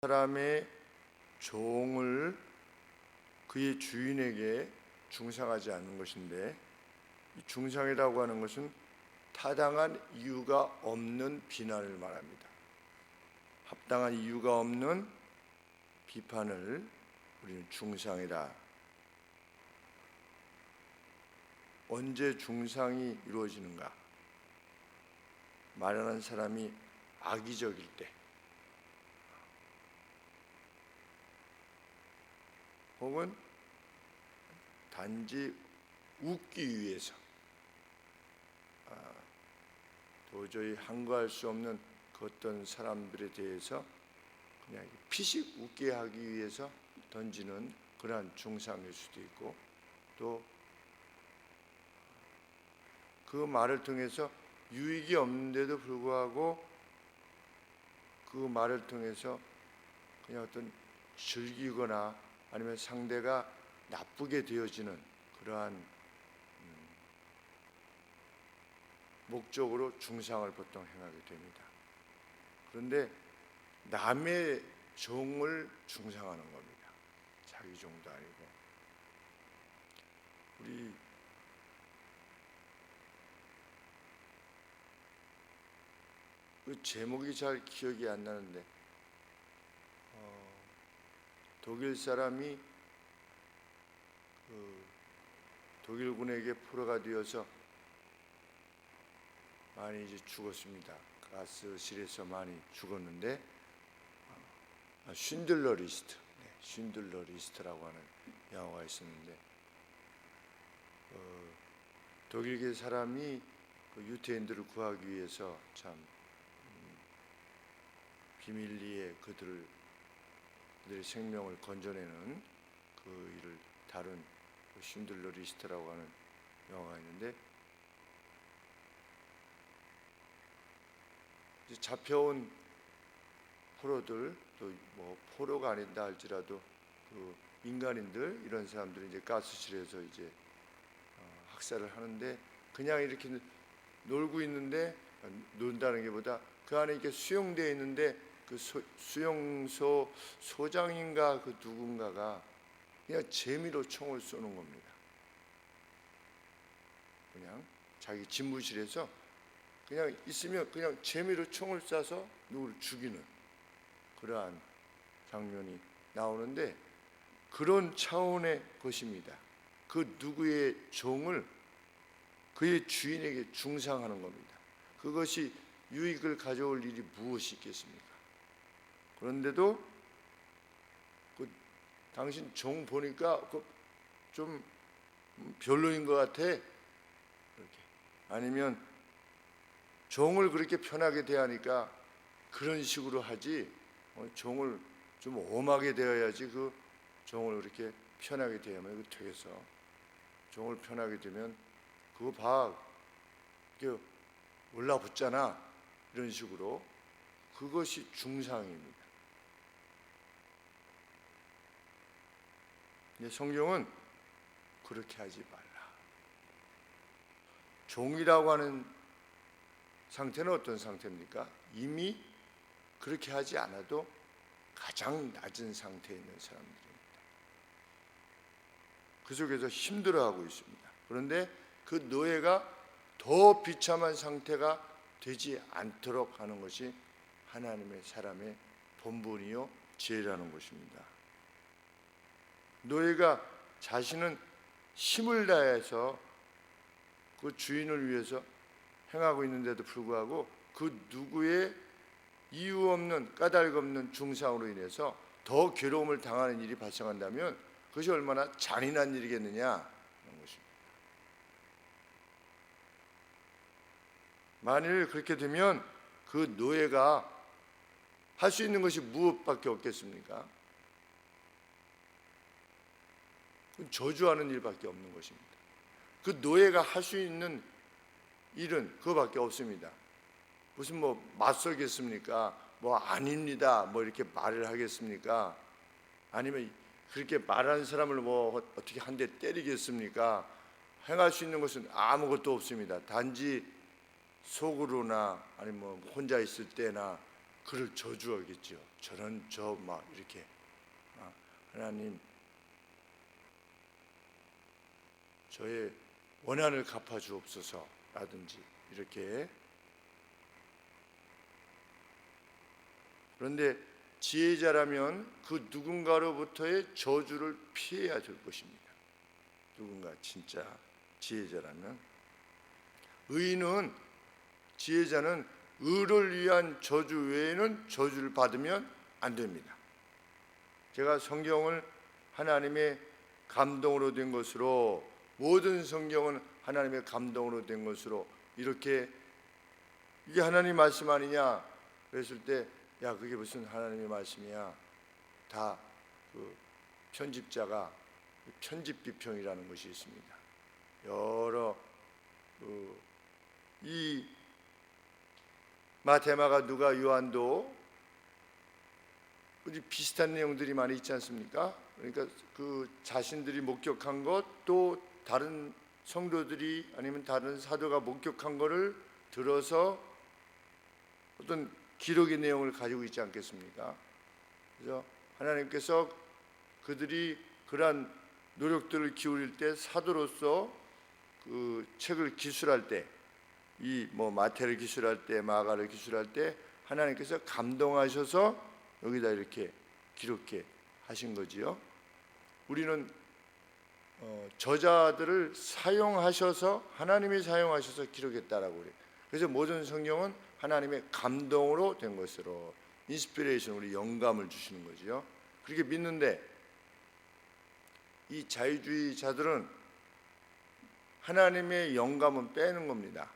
사람의 종을 그의 주인에게 중상하지 않는 것인데, 이 중상이라고 하는 것은 타당한 이유가 없는 비난을 말합니다. 합당한 이유가 없는 비판을 우리는 중상이라. 언제 중상이 이루어지는가? 말하는 사람이 악의적일 때, 혹은 단지 웃기 위해서 도저히 항거할 수 없는 그 어떤 사람들에 대해서 그냥 피식 웃게 하기 위해서 던지는 그러한 중상일 수도 있고, 또 그 말을 통해서 유익이 없는데도 불구하고 그 말을 통해서 그냥 어떤 즐기거나 아니면 상대가 나쁘게 되어지는 그러한 목적으로 중상을 보통 행하게 됩니다. 그런데 남의 종을 중상하는 겁니다. 자기 종도 아니고. 우리 그 제목이 잘 기억이 안 나는데, 독일 사람이 그 독일군에게 포로가 되어서 많이 이제 죽었습니다. 가스실에서 많이 죽었는데, 쉰들러 리스트, 쉰들러 리스트라고 하는 영화가 있었는데, 독일계 사람이 그 유태인들을 구하기 위해서 참 비밀리에 그들의 생명을 건져내는 그 일을 다룬 쉰들러 리스트라고 하는 영화가 있는데, 이제 잡혀온 포로들, 또 뭐 포로가 아니다 할지라도 그 민간인들, 이런 사람들이 이제 가스실에서 이제 학살을 하는데, 그냥 이렇게 놀고 있는데, 논다는 게 보다 그 안에 이렇게 수용되어 있는데, 그 수용소 소장인가 그 누군가가 그냥 재미로 총을 쏘는 겁니다. 그냥 자기 집무실에서 그냥 있으면 그냥 재미로 총을 쏴서 누구를 죽이는 그러한 장면이 나오는데, 그런 차원의 것입니다. 그 누구의 종을 그의 주인에게 중상하는 겁니다. 그것이 유익을 가져올 일이 무엇이 있겠습니까? 그런데도 당신 종 보니까 좀 별로인 것 같아, 이렇게. 아니면 종을 그렇게 편하게 대하니까 그런 식으로 하지, 종을 좀 엄하게 대해야지, 그 종을 그렇게 편하게 대하면 이거 되겠어. 종을 편하게 대면 그거 봐, 이게 올라붙잖아, 이런 식으로. 그것이 중상입니다. 근데 성경은 그렇게 하지 말라. 종이라고 하는 상태는 어떤 상태입니까? 이미 그렇게 하지 않아도 가장 낮은 상태에 있는 사람들입니다. 그 속에서 힘들어하고 있습니다. 그런데 그 노예가 더 비참한 상태가 되지 않도록 하는 것이 하나님의 사람의 본분이요 지혜라는 것입니다. 노예가 자신은 힘을 다해서 그 주인을 위해서 행하고 있는데도 불구하고 그 누구의 이유 없는 까닭 없는 중상으로 인해서 더 괴로움을 당하는 일이 발생한다면 그것이 얼마나 잔인한 일이겠느냐 하는 것입니다. 만일 그렇게 되면 그 노예가 할 수 있는 것이 무엇밖에 없겠습니까? 저주하는 일밖에 없는 것입니다. 그 노예가 할 수 있는 일은 그거밖에 없습니다. 무슨 뭐 맞서겠습니까? 뭐 아닙니다, 뭐 이렇게 말을 하겠습니까? 아니면 그렇게 말하는 사람을 뭐 어떻게 한 대 때리겠습니까? 행할 수 있는 것은 아무것도 없습니다. 단지 속으로나 아니면 뭐 혼자 있을 때나 그를 저주하겠죠. 저런 저 막 이렇게 하나님 저의 원한을 갚아주옵소서라든지 이렇게. 그런데 지혜자라면 그 누군가로부터의 저주를 피해야 될 것입니다. 누군가 진짜 지혜자라면. 의인은, 지혜자는 의를 위한 저주 외에는 저주를 받으면 안 됩니다. 제가 성경을 하나님의 감동으로 된 것으로, 모든 성경은 하나님의 감동으로 된 것으로 이렇게, 이게 하나님 말씀 아니냐 그랬을 때, 야 그게 무슨 하나님의 말씀이야. 다 그 편집자가 편집 비평이라는 것이 있습니다. 여러 이 마테마가, 누가, 요한도 비슷한 내용들이 많이 있지 않습니까? 그러니까 그 자신들이 목격한 것, 또 다른 성도들이 아니면 다른 사도가 목격한 것을 들어서 어떤 기록의 내용을 가지고 있지 않겠습니까? 그래서 하나님께서 그들이 그러한 노력들을 기울일 때, 사도로서 그 책을 기술할 때, 이 마태를 기술할 때, 마가를 기술할 때 하나님께서 감동하셔서 여기다 이렇게 기록해 하신 거지요. 우리는 저자들을 사용하셔서, 하나님이 사용하셔서 기록했다라고 그래요. 그래서 모든 성경은 하나님의 감동으로 된 것으로, 인스피레이션, 우리 영감을 주시는 거지요. 그렇게 믿는데 이 자유주의자들은 하나님의 영감은 빼는 겁니다.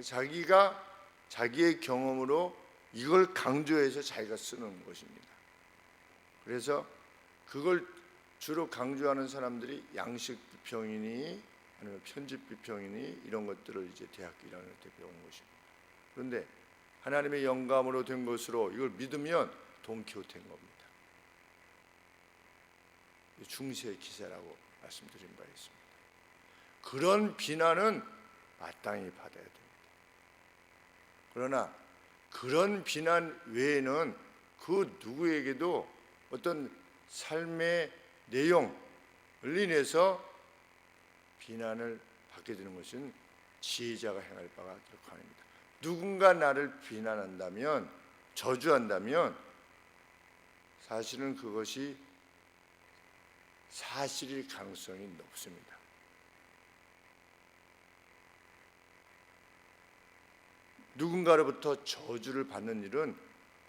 자기가 자기의 경험으로 이걸 강조해서 자기가 쓰는 것입니다. 그래서 그걸 주로 강조하는 사람들이 양식 비평이니 아니면 편집 비평이니 이런 것들을 이제 대학교 1학년 때 배운 것입니다. 그런데 하나님의 영감으로 된 것으로 이걸 믿으면 돈키호테인 겁니다. 중세 기세라고 말씀드린 바 있습니다. 그런 비난은 마땅히 받아야 됩니다. 그러나 그런 비난 외에는 그 누구에게도 어떤 삶의 내용을 인해서 비난을 받게 되는 것은 지혜자가 행할 바가 결코 아닙니다. 누군가 나를 비난한다면, 저주한다면 사실은 그것이 사실일 가능성이 높습니다. 누군가로부터 저주를 받는 일은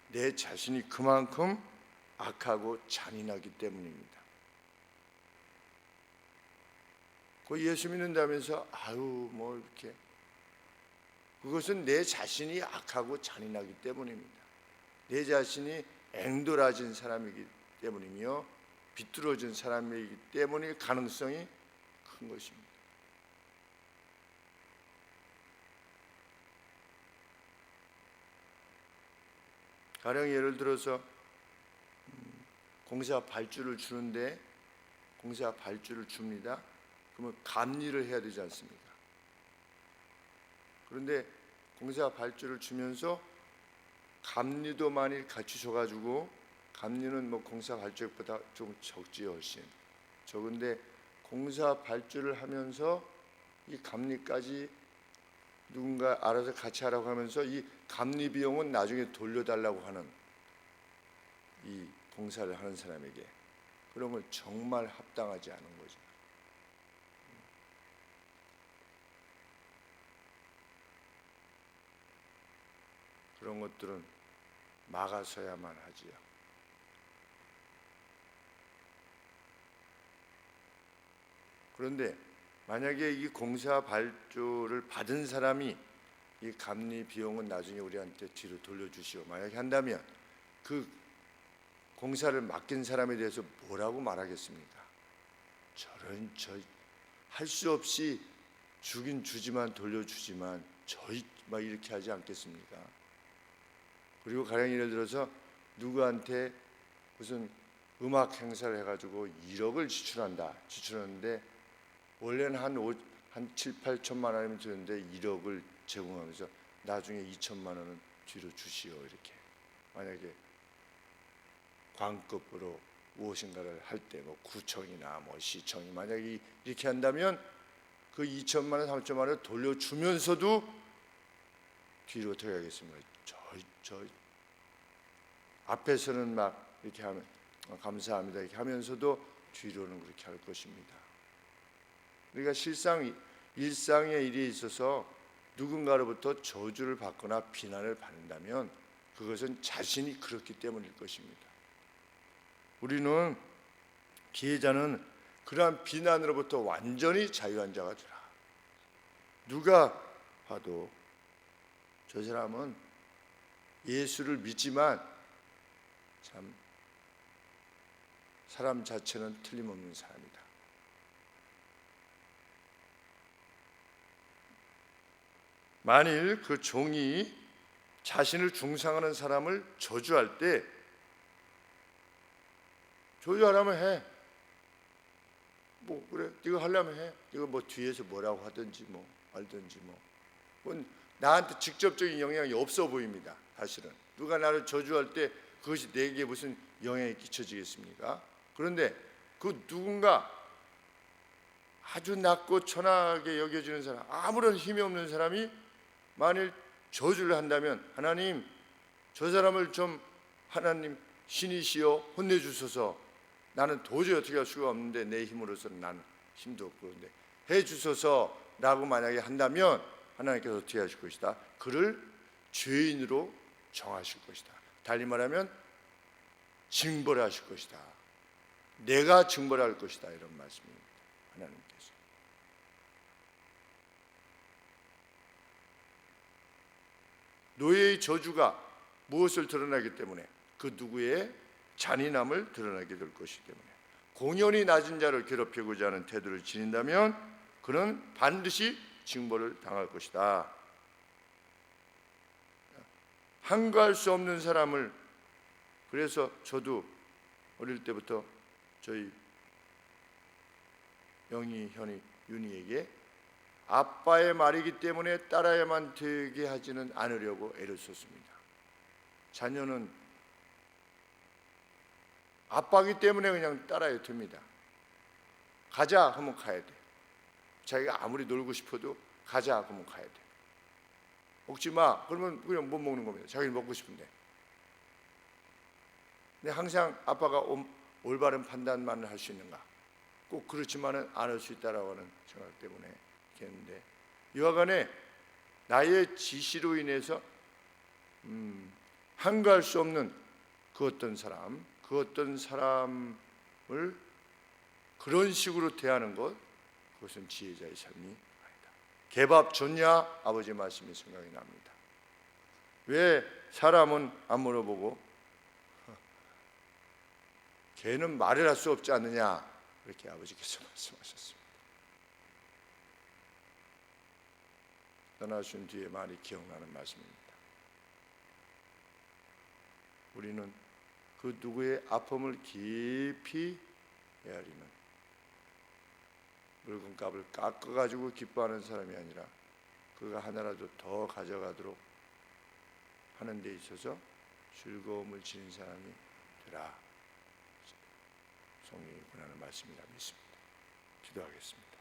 내 자신이 그만큼 악하고 잔인하기 때문입니다. 그 예수 믿는다면서 이렇게, 그것은 내 자신이 악하고 잔인하기 때문입니다. 내 자신이 앵돌아진 사람이기 때문이며 비뚤어진 사람이기 때문일 가능성이 큰 것입니다. 가령 예를 들어서 공사 발주를 주는데, 공사 발주를 줍니다. 그러면 감리를 해야 되지 않습니까? 그런데 공사 발주를 주면서 감리도 많이 같이 줘가지고, 감리는 공사 발주액보다 좀 적지요, 훨씬 적은데 공사 발주를 하면서 이 감리까지 누군가 알아서 같이 하라고 하면서 이 감리 비용은 나중에 돌려달라고 하는, 이 공사를 하는 사람에게, 그런 걸 정말 합당하지 않은 거죠. 그런 것들은 막아서야만 하지요. 그런데 만약에 이 공사 발주를 받은 사람이 이 감리 비용은 나중에 우리한테 뒤로 돌려주시오, 만약에 한다면 그 공사를 맡긴 사람에 대해서 뭐라고 말하겠습니까? 할 수 없이 주긴 주지만 돌려주지만 막 이렇게 하지 않겠습니까? 그리고 가령 예를 들어서 누구한테 무슨 음악 행사를 해가지고 1억을 지출하는데 원래는 한 7, 8천만 원이면 되는데 1억을 제공하면서 나중에 2천만 원은 뒤로 주시오. 이렇게 만약에 관급으로 무엇인가를 할 때 뭐 구청이나 뭐 시청이 만약에 이렇게 한다면 그 2천만 원, 3천만 원을 돌려주면서도 뒤로 어떻게 하겠습니까? 저 앞에서는 막 이렇게 하면 감사합니다 이렇게 하면서도 뒤로는 그렇게 할 것입니다. 우리가 일상의 일에 있어서 누군가로부터 저주를 받거나 비난을 받는다면 그것은 자신이 그렇기 때문일 것입니다. 우리는 기회자는 그러한 비난으로부터 완전히 자유한 자가 되라. 누가 봐도 저 사람은 예수를 믿지만 참 사람 자체는 틀림없는 사람이다. 만일 그 종이 자신을 중상하는 사람을 저주할 때 저주하려면 해. 뭐 그래, 네가 하려면 해. 네가 뭐 뒤에서 뭐라고 하든지 뭐 알든지 뭐 나한테 직접적인 영향이 없어 보입니다. 사실은 누가 나를 저주할 때 그것이 내게 무슨 영향이 끼쳐지겠습니까? 그런데 그 누군가 아주 낮고 천하게 여겨지는 사람, 아무런 힘이 없는 사람이 만일 저주를 한다면 하나님 저 사람을 좀 하나님 신이시여 혼내주소서. 나는 도저히 어떻게 할 수가 없는데 내 힘으로서는 난 힘도 없고 그런데 해주소서라고 만약에 한다면 하나님께서 어떻게 하실 것이다? 그를 죄인으로 정하실 것이다. 달리 말하면 징벌하실 것이다. 내가 징벌할 것이다. 이런 말씀입니다. 하나님께서. 노예의 저주가 무엇을 드러나기 때문에 그 누구의 잔인함을 드러나게 될 것이기 때문에 공연히 낮은 자를 괴롭히고자 하는 태도를 지닌다면 그는 반드시 징벌을 당할 것이다. 한가할 수 없는 사람을 그래서 저도 어릴 때부터 저희 영희, 현이, 윤희에게 아빠의 말이기 때문에 따라야만 되게 하지는 않으려고 애를 썼습니다. 자녀는 아빠기 때문에 그냥 따라야 됩니다. 가자 하면 가야 돼. 자기가 아무리 놀고 싶어도 가자 하면 가야 돼. 먹지 마 그러면 그냥 못 먹는 겁니다. 자기는 먹고 싶은데. 근데 항상 아빠가 올바른 판단만 할 수 있는가? 꼭 그렇지만은 않을 수 있다라고 하는 생각 때문에 이렇게 했는데 여하간에 나의 지시로 인해서 한가할 수 없는 그 어떤 사람을 그런 식으로 대하는 것, 그것은 지혜자의 삶이 아니다. 개밥 줬냐? 아버지 말씀이 생각이 납니다. 왜 사람은 안 물어보고 개는 말을 할 수 없지 않느냐? 이렇게 아버지께서 말씀하셨습니다. 떠나신 뒤에 많이 기억나는 말씀입니다. 우리는 그 누구의 아픔을 깊이 헤아리는 물건값을 깎아가지고 기뻐하는 사람이 아니라 그가 하나라도 더 가져가도록 하는 데 있어서 즐거움을 지닌 사람이 되라. 성령이 권하는 말씀이라 믿습니다. 기도하겠습니다.